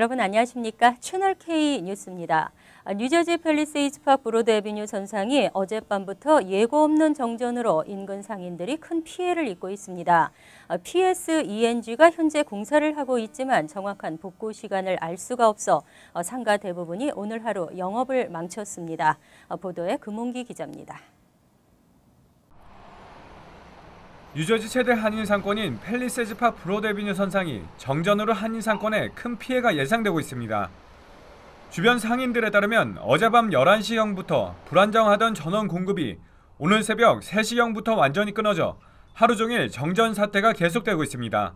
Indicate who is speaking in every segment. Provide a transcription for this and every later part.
Speaker 1: 여러분 안녕하십니까? 채널 K 뉴스입니다. 뉴저지 팰리세이드 파크 브로드 애비뉴 선상이 어젯밤부터 예고 없는 정전으로 인근 상인들이 큰 피해를 입고 있습니다. PSENG가 현재 공사를 하고 있지만 정확한 복구 시간을 알 수가 없어 상가 대부분이 오늘 하루 영업을 망쳤습니다. 보도에 금홍기 기자입니다.
Speaker 2: 뉴저지 최대 한인 상권인 팰리세이드 파크 브로드 애비뉴 선상이 정전으로 한인 상권에 큰 피해가 예상되고 있습니다. 주변 상인들에 따르면 어젯밤 11시경부터 불안정하던 전원 공급이 오늘 새벽 3시경부터 완전히 끊어져 하루 종일 정전 사태가 계속되고 있습니다.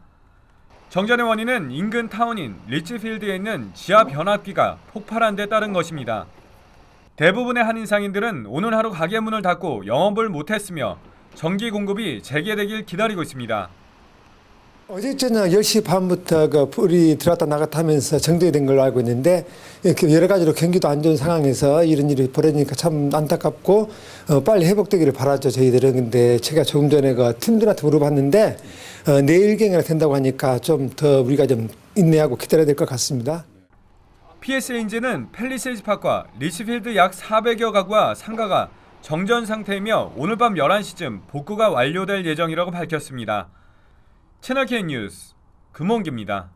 Speaker 2: 정전의 원인은 인근 타운인 리치필드에 있는 지하 변압기가 폭발한 데 따른 것입니다. 대부분의 한인 상인들은 오늘 하루 가게 문을 닫고 영업을 못했으며 전기 공급이 재개되길 기다리고 있습니다.
Speaker 3: 어제 저녁 10시 반부터 불이 들어갔다 나갔다 하면서 정전이 된 걸로 알고 있는데 여러 가지로 경기도 안 좋은 상황에서 이런 일이 벌어지니까 참 안타깝고 빨리 회복되기를 바라죠, 저희들은. 근데 제가 조금 전에 팀들한테 물어봤는데 내일경이나 된다고 하니까 좀 더 우리가 좀 인내하고 기다려야 될 것 같습니다.
Speaker 2: PSENG는 팰리세이드 파크와 리치필드 약 400여 가구와 상가가 정전 상태이며 오늘 밤 11시쯤 복구가 완료될 예정이라고 밝혔습니다. 채널 K 뉴스 금홍기입니다.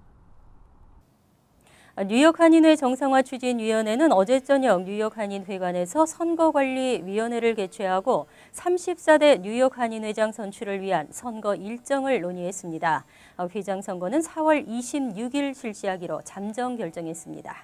Speaker 1: 뉴욕 한인회 정상화 추진위원회는 어제 저녁 뉴욕 한인회관에서 선거관리위원회를 개최하고 34대 뉴욕 한인회장 선출을 위한 선거 일정을 논의했습니다. 회장 선거는 4월 26일 실시하기로 잠정 결정했습니다.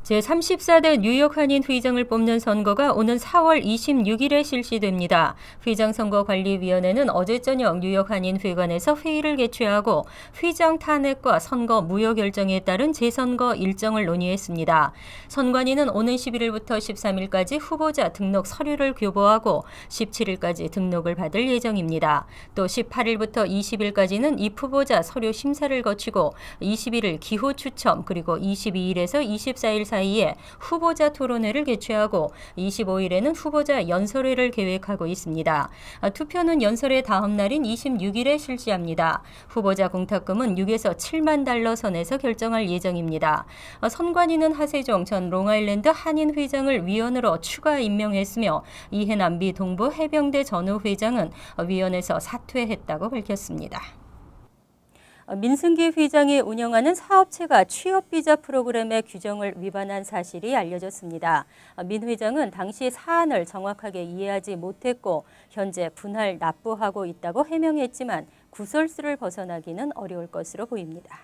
Speaker 1: 제34대 뉴욕 한인 회장을 뽑는 선거가 오는 4월 26일에 실시됩니다. 회장선거관리위원회는 어제 저녁 뉴욕 한인회관에서 회의를 개최하고 회장 탄핵과 선거 무효 결정에 따른 재선거 일정을 논의했습니다. 선관위는 오는 11일부터 13일까지 후보자 등록 서류를 교보하고 17일까지 등록을 받을 예정입니다. 또 18일부터 20일까지는 이 후보자 서류 심사를 거치고 21일 기호 추첨 그리고 22일에서 24일 사이에 후보자 토론회를 개최하고 25일에는 후보자 연설회를 계획하고 있습니다. 투표는 연설회 다음 날인 26일에 실시합니다. 후보자 공탁금은 6에서 7만 달러 선에서 결정할 예정입니다. 선관위는 하세종 전 롱아일랜드 한인 회장을 위원으로 추가 임명했으며 이해남 미 동부 해병대 전후 회장은 위원에서 사퇴했다고 밝혔습니다. 민승기 회장이 운영하는 사업체가 취업비자 프로그램의 규정을 위반한 사실이 알려졌습니다. 민 회장은 당시 사안을 정확하게 이해하지 못했고 현재 분할 납부하고 있다고 해명했지만 구설수를 벗어나기는 어려울 것으로 보입니다.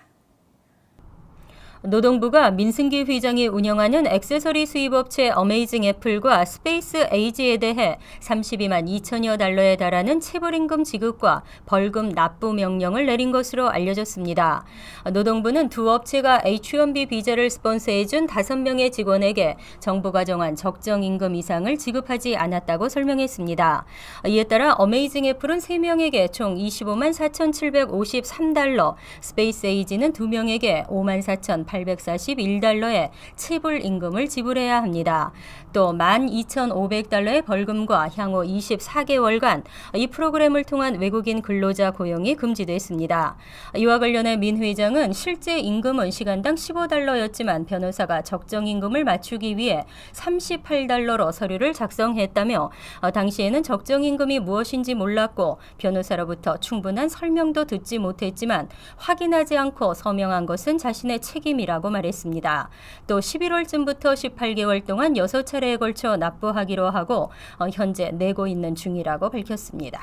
Speaker 1: 노동부가 민승기 회장이 운영하는 액세서리 수입업체 어메이징 애플과 스페이스 에이지에 대해 32만 2천여 달러에 달하는 체불임금 지급과 벌금 납부 명령을 내린 것으로 알려졌습니다. 노동부는 두 업체가 H-1B 비자를 스폰서해준 5명의 직원에게 정부가 정한 적정 임금 이상을 지급하지 않았다고 설명했습니다. 이에 따라 어메이징 애플은 3명에게 총 25만 4,753달러, 스페이스 에이지는 2명에게 5만 4,841달러의 체불 임금을 지불해야 합니다. 또 12,500달러의 벌금과 향후 24개월간 이 프로그램을 통한 외국인 근로자 고용이 금지됐습니다. 이와 관련해 민 회장은 실제 임금은 시간당 15달러였지만 변호사가 적정 임금을 맞추기 위해 38달러로 서류를 작성했다며 당시에는 적정 임금이 무엇인지 몰랐고 변호사로부터 충분한 설명도 듣지 못했지만 확인하지 않고 서명한 것은 자신의 책임이라고 말했습니다. 또 11월쯤부터 18개월 동안 6차례에 걸쳐 납부하기로 하고 현재 내고 있는 중이라고 밝혔습니다.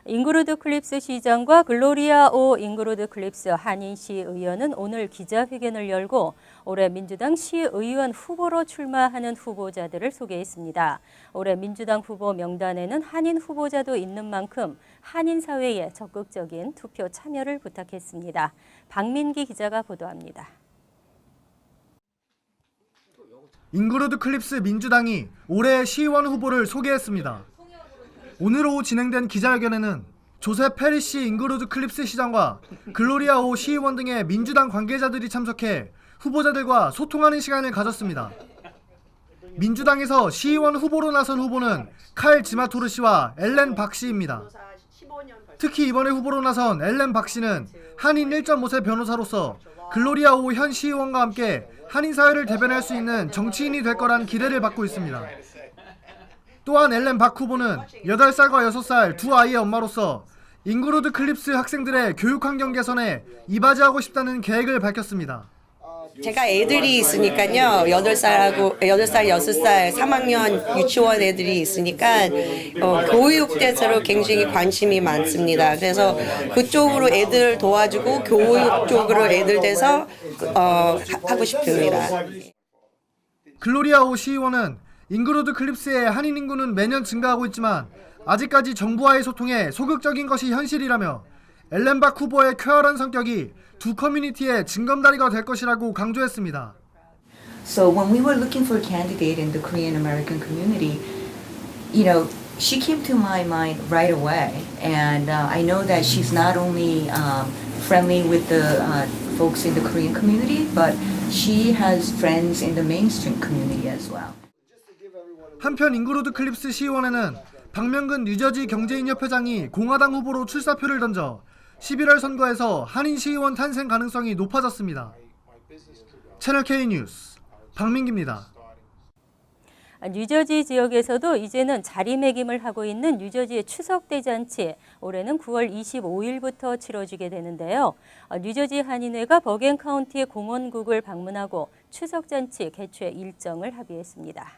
Speaker 1: 잉그루드 클립스 시장과 글로리아 오 잉그루드 클립스 한인시 의원은 오늘 기자회견을 열고 올해 민주당 시의원 후보로 출마하는 후보자들을 소개했습니다. 올해 민주당 후보 명단에는 한인 후보자도 있는 만큼 한인 사회에 적극적인 투표 참여를 부탁했습니다. 박민기 기자가 보도합니다.
Speaker 4: 잉그루드 클립스 민주당이 올해 시의원 후보를 소개했습니다. 오늘 오후 진행된 기자회견에는 조셉 페리시 잉그루드 클립스 시장과 글로리아 오 시의원 등의 민주당 관계자들이 참석해 후보자들과 소통하는 시간을 가졌습니다. 민주당에서 시의원 후보로 나선 후보는 칼 지마토르 씨와 엘렌 박 씨입니다. 특히 이번에 후보로 나선 엘렌 박 씨는 한인 1.5세 변호사로서 글로리아 오 현 시의원과 함께 한인 사회를 대변할 수 있는 정치인이 될 거란 기대를 받고 있습니다. 또한 엘렌 박 후보는 8살과 6살 두 아이의 엄마로서 잉그로드 클립스 학생들의 교육 환경 개선에 이바지하고 싶다는 계획을 밝혔습니다.
Speaker 5: 제가 애들이 있으니까요. 8살, 6살, 3학년 유치원 애들이 있으니까 교육에 서로 굉장히 관심이 많습니다. 그래서 그쪽으로 애들 도와주고 교육 쪽으로 애들 돼서 하고 싶습니다.
Speaker 4: 글로리아 오 시의원은 잉그로드 클립스의 한인 인구는 매년 증가하고 있지만 아직까지 정부와의 소통에 소극적인 것이 현실이라며 엘렌 박 후보의 쾌활한 성격이 두 커뮤니티의 징검다리가 될 것이라고 강조했습니다.
Speaker 6: So when we were looking for a candidate in the Korean American community, she came to my mind right away, and I know that she's not only friendly with the folks in the Korean community, but she has friends in the mainstream community as well.
Speaker 4: 한편 잉그로드 클립스 시의원에는 박명근 뉴저지 경제인협회장이 공화당 후보로 출사표를 던져 11월 선거에서 한인 시의원 탄생 가능성이 높아졌습니다. 채널K 뉴스 박민기입니다.
Speaker 1: 뉴저지 지역에서도 이제는 자리매김을 하고 있는 뉴저지의 추석 대잔치, 올해는 9월 25일부터 치러지게 되는데요. 뉴저지 한인회가 버겐 카운티 공원국을 방문하고 추석 잔치 개최 일정을 합의했습니다.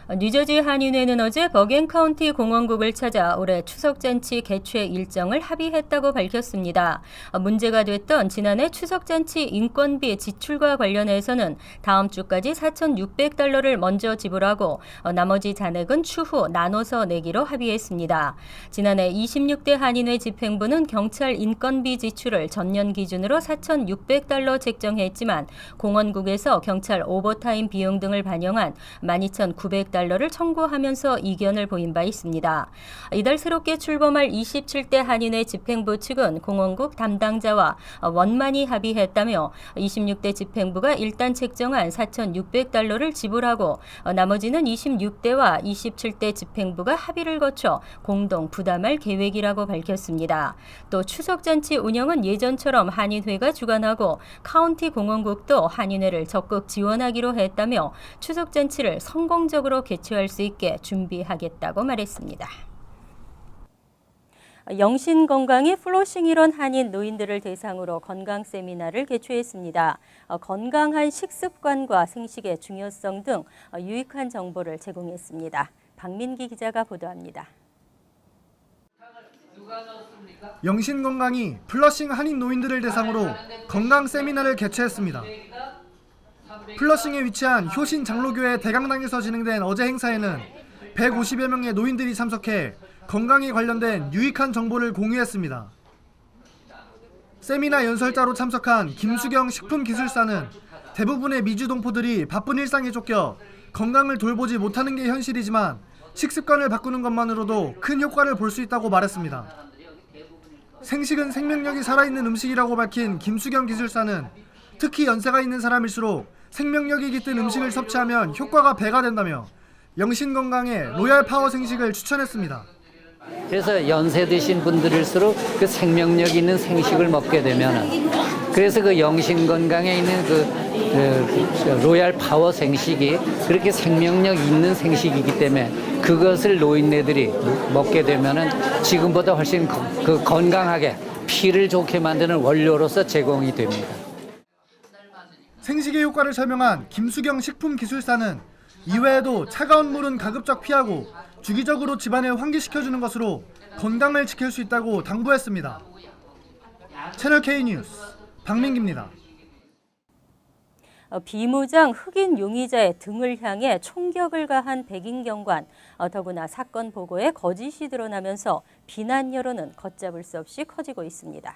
Speaker 1: 뉴저지 한인회는 어제 버겐 카운티 공원국을 찾아 올해 추석잔치 개최 일정을 합의했다고 밝혔습니다. 문제가 됐던 지난해 추석잔치 인건비 지출과 관련해서는 다음 주까지 $4,600를 먼저 지불하고 나머지 잔액은 추후 나눠서 내기로 합의했습니다. 지난해 26대 한인회 집행부는 경찰 인건비 지출을 전년 기준으로 $4,600 책정했지만 공원국에서 경찰 오버타임 비용 등을 반영한 $12,900를 청구하면서 이견을 보인 바 있습니다. 이달 새롭게 출범할 27대 한인회 집행부 측은 공원국 담당자와 원만히 합의했다며 26대 집행부가 일단 책정한 $4,600를 지불하고 나머지는 26대와 27대 집행부가 합의를 거쳐 공동 부담할 계획이라고 밝혔습니다. 또 추석잔치 운영은 예전처럼 한인회가 주관하고 카운티 공원국도 한인회를 적극 지원하기로 했다며 추석잔치를 성공적으로 개최할 수 있게 준비하겠다고 말했습니다. 영신건강이 플러싱 일원 한인 노인들을 대상으로 건강 세미나를 개최했습니다. 건강한 식습관과 생식의 중요성 등 유익한 정보를 제공했습니다. 박민기 기자가 보도합니다.
Speaker 4: 영신건강이 플러싱 한인 노인들을 대상으로 건강 세미나를 개최했습니다. 플러싱에 위치한 효신 장로교회 대강당에서 진행된 어제 행사에는 150여 명의 노인들이 참석해 건강에 관련된 유익한 정보를 공유했습니다. 세미나 연설자로 참석한 김수경 식품기술사는 대부분의 미주 동포들이 바쁜 일상에 쫓겨 건강을 돌보지 못하는 게 현실이지만 식습관을 바꾸는 것만으로도 큰 효과를 볼 수 있다고 말했습니다. 생식은 생명력이 살아있는 음식이라고 밝힌 김수경 기술사는 특히 연세가 있는 사람일수록 생명력이 깃든 음식을 섭취하면 효과가 배가 된다며 영신건강에 로얄 파워 생식을 추천했습니다.
Speaker 7: 그래서 연세 드신 분들일수록 그 생명력 있는 생식을 먹게 되면 그래서 그 영신건강에 있는 그 로얄 파워 생식이 그렇게 생명력 있는 생식이기 때문에 그것을 노인네들이 먹게 되면 지금보다 훨씬 그 건강하게 피를 좋게 만드는 원료로서 제공이 됩니다.
Speaker 4: 생식의 효과를 설명한 김수경 식품기술사는 이외에도 차가운 물은 가급적 피하고 주기적으로 집안을 환기시켜주는 것으로 건강을 지킬 수 있다고 당부했습니다. 채널K 뉴스 박민기입니다.
Speaker 1: 비무장 흑인 용의자의 등을 향해 총격을 가한 백인 경관, 더구나 사건 보고에 거짓이 드러나면서 비난 여론은 걷잡을 수 없이 커지고 있습니다.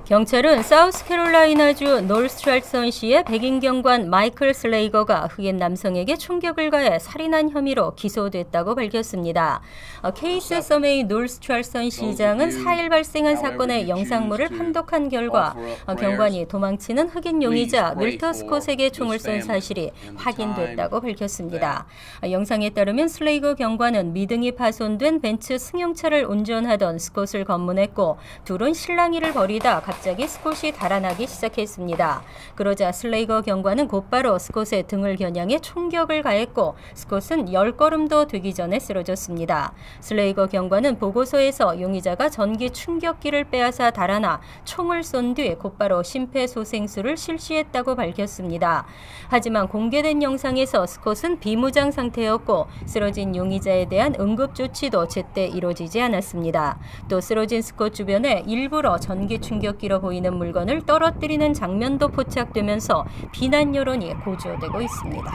Speaker 1: 경찰은 사우스캐롤라이나주 노스트랄선시의 백인 경관 마이클 슬레이거가 흑인 남성에게 총격을 가해 살인한 혐의로 기소됐다고 밝혔습니다. 케이스 서메이 노스트랄선 시장은 4일 발생한 사건의 영상물을 판독한 결과 경관이 도망치는 흑인 용의자 밀터 스콧에게 총을 쏜 사실이 확인됐다고 밝혔습니다. 영상에 따르면 슬레이거 경관은 미등이 파손된 벤츠 승용차를 운전하던 스콧을 검문했고 둘은 실랑이를 벌이다 갑자기 스콧이 달아나기 시작했습니다. 그러자 슬레이거 경관은 곧바로 스콧의 등을 겨냥해 총격을 가했고 스콧은 10걸음도 되기 전에 쓰러졌습니다. 슬레이거 경관은 보고서에서 용의자가 전기 충격기를 빼앗아 달아나 총을 쏜 뒤 곧바로 심폐소생술을 실시했다고 밝혔습니다. 하지만 공개된 영상에서 스콧은 비무장 상태였고 쓰러진 용의자에 대한 응급조치도 제때 이루어지지 않았습니다. 또 쓰러진 스콧 주변에 일부러 전기 충격기로 보이는 물건을 떨어뜨리는 장면도 포착되면서 비난 여론이 고조되고 있습니다.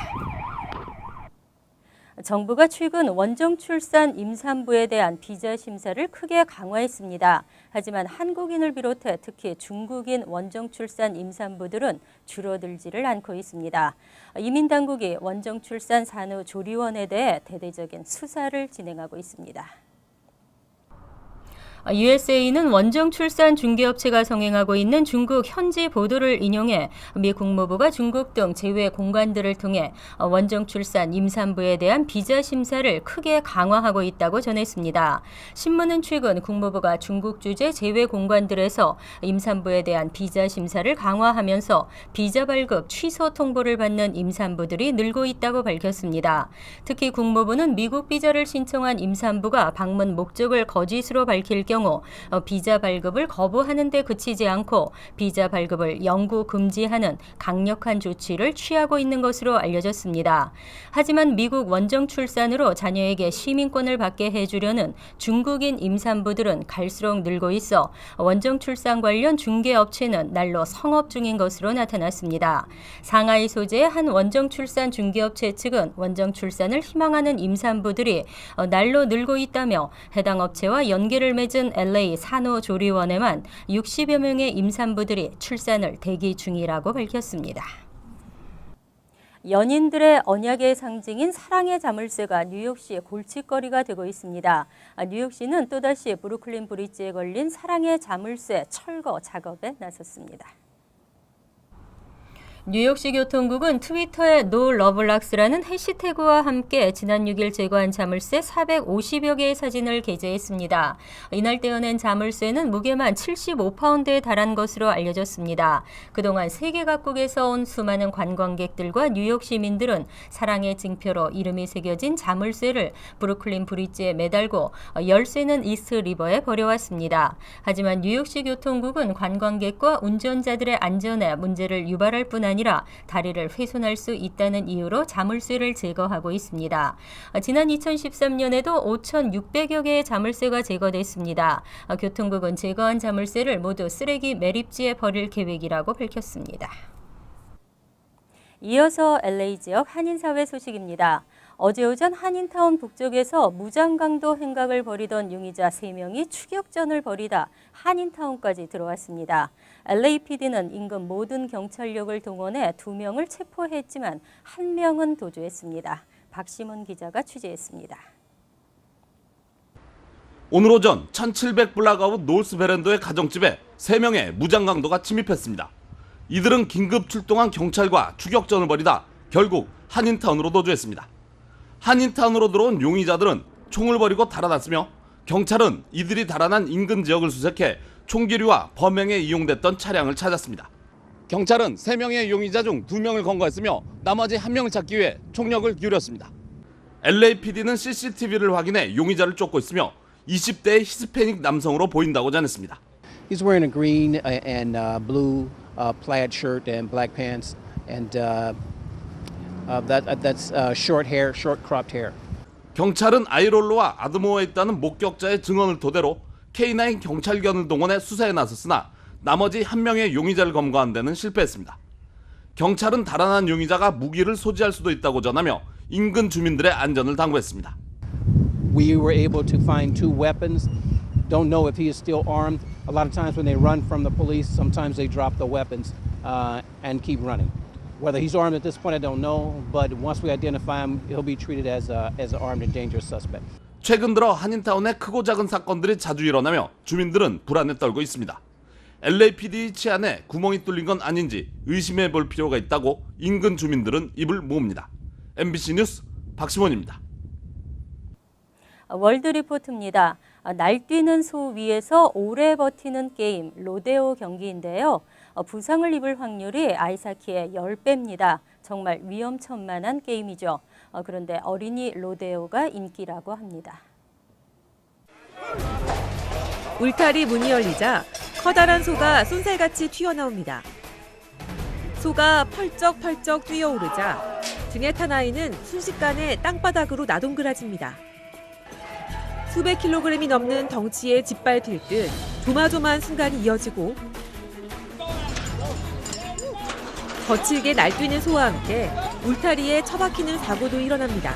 Speaker 1: 정부가 최근 원정 출산 임산부에 대한 비자 심사를 크게 강화했습니다. 하지만 한국인을 비롯해 특히 중국인 원정 출산 임산부들은 줄어들지를 않고 있습니다. 이민당국이 원정 출산 산후조리원에 대해 대대적인 수사를 진행하고 있습니다. USA는 원정 출산 중개업체가 성행하고 있는 중국 현지 보도를 인용해 미 국무부가 중국 등 제외 공간들을 통해 원정 출산 임산부에 대한 비자 심사를 크게 강화하고 있다고 전했습니다. 신문은 최근 국무부가 중국 주재 제외 공간들에서 임산부에 대한 비자 심사를 강화하면서 비자 발급 취소 통보를 받는 임산부들이 늘고 있다고 밝혔습니다. 특히 국무부는 미국 비자를 신청한 임산부가 방문 목적을 거짓으로 밝힐 경우 비자 발급을 거부하는 데 그치지 않고 비자 발급을 영구 금지하는 강력한 조치를 취하고 있는 것으로 알려졌습니다. 하지만 미국 원정 출산으로 자녀에게 시민권을 받게 해주려는 중국인 임산부들은 갈수록 늘고 있어 원정 출산 관련 중개업체는 날로 성업 중인 것으로 나타났습니다. 상하이 소재의 한 원정 출산 중개업체 측은 원정 출산을 희망하는 임산부들이 날로 늘고 있다며 해당 업체와 연계를 맺은 LA 산후조리원에만 60여 명의 임산부들이 출산을 대기 중이라고 밝혔습니다. 연인들의 언약의 상징인 사랑의 자물쇠가 뉴욕시의 골칫거리가 되고 있습니다. 뉴욕시는 또다시 브루클린 브릿지에 걸린 사랑의 자물쇠 철거 작업에 나섰습니다. 뉴욕시 교통국은 트위터에 No Lovelocks라는 해시태그와 함께 지난 6일 제거한 자물쇠 450여 개의 사진을 게재했습니다. 이날 떼어낸 자물쇠는 무게만 75파운드에 달한 것으로 알려졌습니다. 그동안 세계 각국에서 온 수많은 관광객들과 뉴욕 시민들은 사랑의 징표로 이름이 새겨진 자물쇠를 브루클린 브릿지에 매달고 열쇠는 이스트 리버에 버려왔습니다. 하지만 뉴욕시 교통국은 관광객과 운전자들의 안전에 문제를 유발할 뿐 아니라 다리를 훼손할 수 있다는 이유로 자물쇠를 제거하고 있습니다. 지난 2013년에도 5,600여 개의 자물쇠가 제거됐습니다. 교통국은 제거한 자물쇠를 모두 쓰레기 매립지에 버릴 계획이라고 밝혔습니다. 이어서 LA 지역 한인사회 소식입니다. 어제 오전 한인타운 북쪽에서 무장강도 행각을 벌이던 용의자 3명이 추격전을 벌이다 한인타운까지 들어왔습니다. LAPD는 인근 모든 경찰력을 동원해 2명을 체포했지만 1명은 도주했습니다. 박시문 기자가 취재했습니다.
Speaker 8: 오늘 오전 1700블락아웃 노스베랜더의 가정집에 3명의 무장강도가 침입했습니다. 이들은 긴급 출동한 경찰과 추격전을 벌이다 결국 한인타운으로 도주했습니다. 한인타운으로 들어온 용의자들은 총을 버리고 달아났으며 경찰은 이들이 달아난 인근 지역을 수색해 총기류와 범행에 이용됐던 차량을 찾았습니다. 경찰은 3명의 용의자 중 2명을 검거했으며 나머지 1명을 찾기 위해 총력을 기울였습니다. LAPD는 CCTV를 확인해 용의자를 쫓고 있으며 20대의 히스패닉 남성으로 보인다고 전했습니다.
Speaker 9: He's wearing a green and blue plaid shirt and black pants, and that's short hair, short cropped hair.
Speaker 8: 경찰은 아이롤로와 아드모어에 있다는 목격자의 증언을 토대로 K9 경찰견을 동원해 수사에 나섰으나 나머지 1명의 용의자를 검거한 데는 실패했습니다. 경찰은 달아난 용의자가 무기를 소지할 수도 있다고 전하며 인근 주민들의 안전을 당부했습니다.
Speaker 9: We were able to find 2 weapons don't know if he is still armed. A lot of times when they run from the police, sometimes they drop the weapons and keep running. Whether he's armed at this point, I don't know. But once we identify him, he'll be treated as an armed and dangerous suspect.
Speaker 8: 최근 들어 한인타운에 크고 작은 사건들이 자주 일어나며 주민들은 불안에 떨고 있습니다. LAPD 치안에 구멍이 뚫린 건 아닌지 의심해 볼 필요가 있다고 인근 주민들은 입을 모읍니다. MBC 뉴스 박시원입니다.
Speaker 1: 월드 리포트입니다. 날뛰는 소 위에서 오래 버티는 게임, 로데오 경기인데요. 부상을 입을 확률이 아이스하키의 10배입니다. 정말 위험천만한 게임이죠. 그런데 어린이 로데오가 인기라고 합니다.
Speaker 10: 울타리 문이 열리자 커다란 소가 쏜살같이 튀어나옵니다. 소가 펄쩍펄쩍 뛰어오르자 등에 탄 아이는 순식간에 땅바닥으로 나동그라집니다. 수백 킬로그램이 넘는 덩치에 짓밟힐 듯 조마조마한 순간이 이어지고 거칠게 날뛰는 소와 함께 울타리에 처박히는 사고도 일어납니다.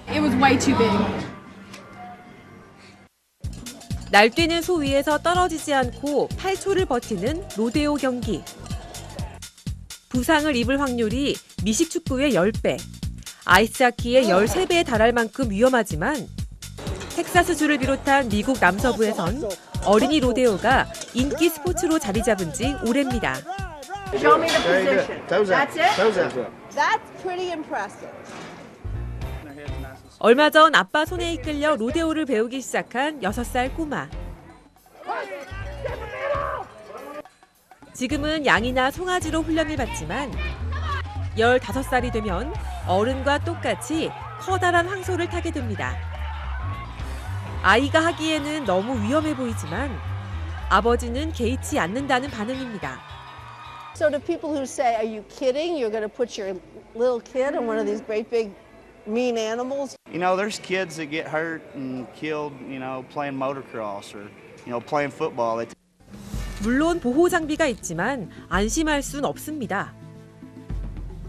Speaker 11: It was way too big.
Speaker 10: 날뛰는 소 위에서 떨어지지 않고 8초를 버티는 로데오 경기. 부상을 입을 확률이 미식축구의 10배, 아이스하키의 13배에 달할 만큼 위험하지만 텍사스주를 비롯한 미국 남서부에선 어린이 로데오가 인기 스포츠로 자리 잡은 지 오래입니다.
Speaker 11: Show me the position. That's it? That's pretty impressive.
Speaker 10: 얼마 전 아빠 손에 이끌려 로데오를 배우기 시작한 6살 꼬마. 지금은 양이나 송아지로 훈련을 받지만 15살이 되면 어른과 똑같이 커다란 황소를 타게 됩니다. 아이가 하기에는 너무 위험해 보이지만 아버지는 개의치 않는다는 반응입니다.
Speaker 11: So to people who say, "Are you kidding? You're going to put your little kid in one of these great big mean animals?"
Speaker 12: You know, there's kids that get hurt and killed, you know, playing motocross or, you know, playing football.
Speaker 10: 물론 보호 장비가 있지만 안심할 순 없습니다.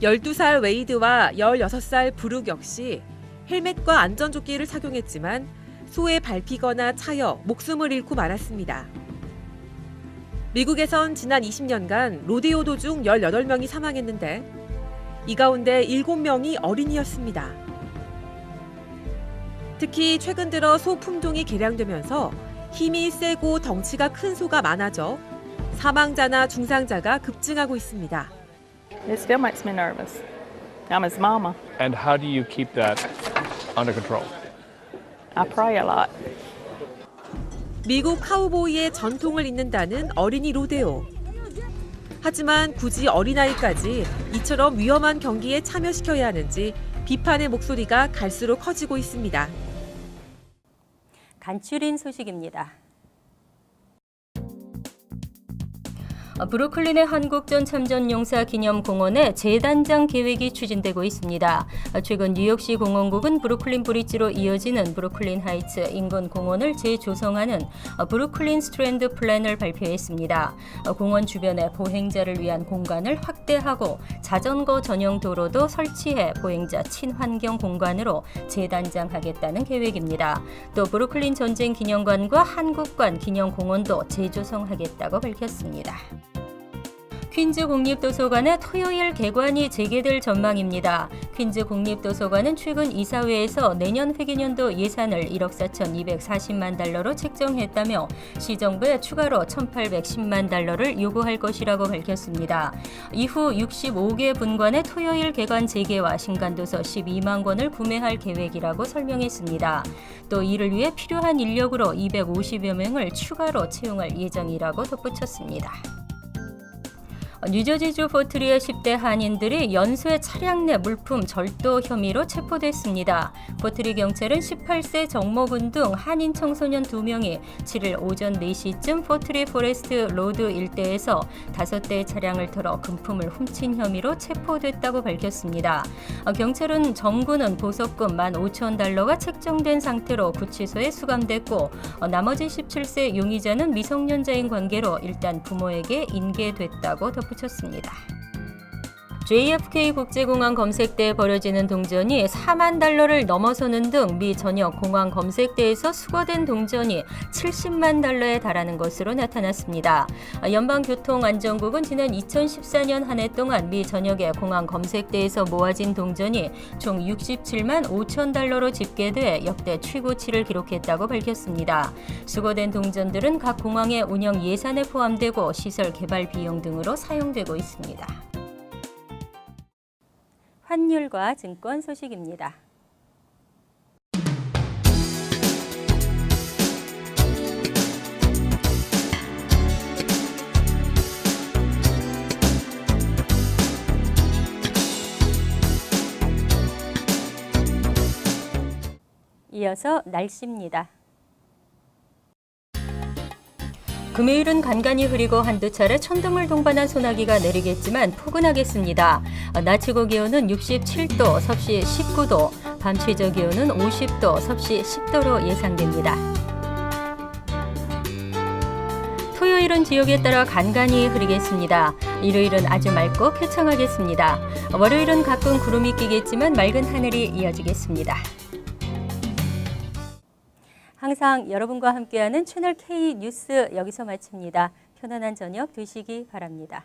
Speaker 10: 12살 웨이드와 16살 브룩 역시 헬멧과 안전조끼를 착용했지만 소에 밟히거나 차여 목숨을 잃고 말았습니다. 미국에선 지난 20년간 로데오 도중 18명이 사망했는데 이 가운데 7명이 어린이였습니다. 특히 최근 들어 소 품종이 개량되면서 힘이 세고 덩치가 큰 소가 많아져 사망자나 중상자가 급증하고 있습니다.
Speaker 13: It still makes me nervous. I'm his mama.
Speaker 14: And how do you keep that under control?
Speaker 13: I pray a lot.
Speaker 10: 미국 카우보이의 전통을 잇는다는 어린이 로데오. 하지만 굳이 어린아이까지 이처럼 위험한 경기에 참여시켜야 하는지 비판의 목소리가 갈수록 커지고 있습니다.
Speaker 1: 간추린 소식입니다. 브루클린의 한국전 참전용사 기념공원에 재단장 계획이 추진되고 있습니다. 최근 뉴욕시 공원국은 브루클린 브릿지로 이어지는 브루클린 하이츠 인근 공원을 재조성하는 브루클린 스트랜드 플랜을 발표했습니다. 공원 주변에 보행자를 위한 공간을 확대하고 자전거 전용 도로도 설치해 보행자 친환경 공간으로 재단장하겠다는 계획입니다. 또 브루클린 전쟁 기념관과 한국관 기념공원도 재조성하겠다고 밝혔습니다. 퀸즈 국립도서관의 토요일 개관이 재개될 전망입니다. 퀸즈 국립도서관은 최근 이사회에서 내년 회계년도 예산을 1억 4,240만 달러로 책정했다며 시정부에 추가로 1,810만 달러를 요구할 것이라고 밝혔습니다. 이후 65개 분관의 토요일 개관 재개와 신간도서 12만 권을 구매할 계획이라고 설명했습니다. 또 이를 위해 필요한 인력으로 250여 명을 추가로 채용할 예정이라고 덧붙였습니다. 뉴저지주 포트리의 10대 한인들이 연쇄 차량 내 물품 절도 혐의로 체포됐습니다. 포트리 경찰은 18세 정모군 등 한인 청소년 2명이 7일 오전 4시쯤 포트리 포레스트 로드 일대에서 5대의 차량을 털어 금품을 훔친 혐의로 체포됐다고 밝혔습니다. 경찰은 정군은 보석금 15,000달러가 책정된 상태로 구치소에 수감됐고 나머지 17세 용의자는 미성년자인 관계로 일단 부모에게 인계됐다고 덧붙였습니다. JFK 국제공항 검색대에 벌어지는 동전이 4만 달러를 넘어서는 등 미 전역 공항 검색대에서 수거된 동전이 70만 달러에 달하는 것으로 나타났습니다. 연방교통안전국은 지난 2014년 한 해 동안 미 전역의 공항 검색대에서 모아진 동전이 총 67만 5천 달러로 집계돼 역대 최고치를 기록했다고 밝혔습니다. 수거된 동전들은 각 공항의 운영 예산에 포함되고 시설 개발 비용 등으로 사용되고 있습니다. 환율과 증권 소식입니다. 이어서 날씨입니다. 금요일은 간간히 흐리고 한두 차례 천둥을 동반한 소나기가 내리겠지만 포근하겠습니다. 낮 최고 기온은 67도, 섭씨 19도, 밤 최저 기온은 50도, 섭씨 10도로 예상됩니다. 토요일은 지역에 따라 간간히 흐리겠습니다. 일요일은 아주 맑고 쾌청하겠습니다. 월요일은 가끔 구름이 끼겠지만 맑은 하늘이 이어지겠습니다. 항상 여러분과 함께하는 채널 K 뉴스 여기서 마칩니다. 편안한 저녁 되시기 바랍니다.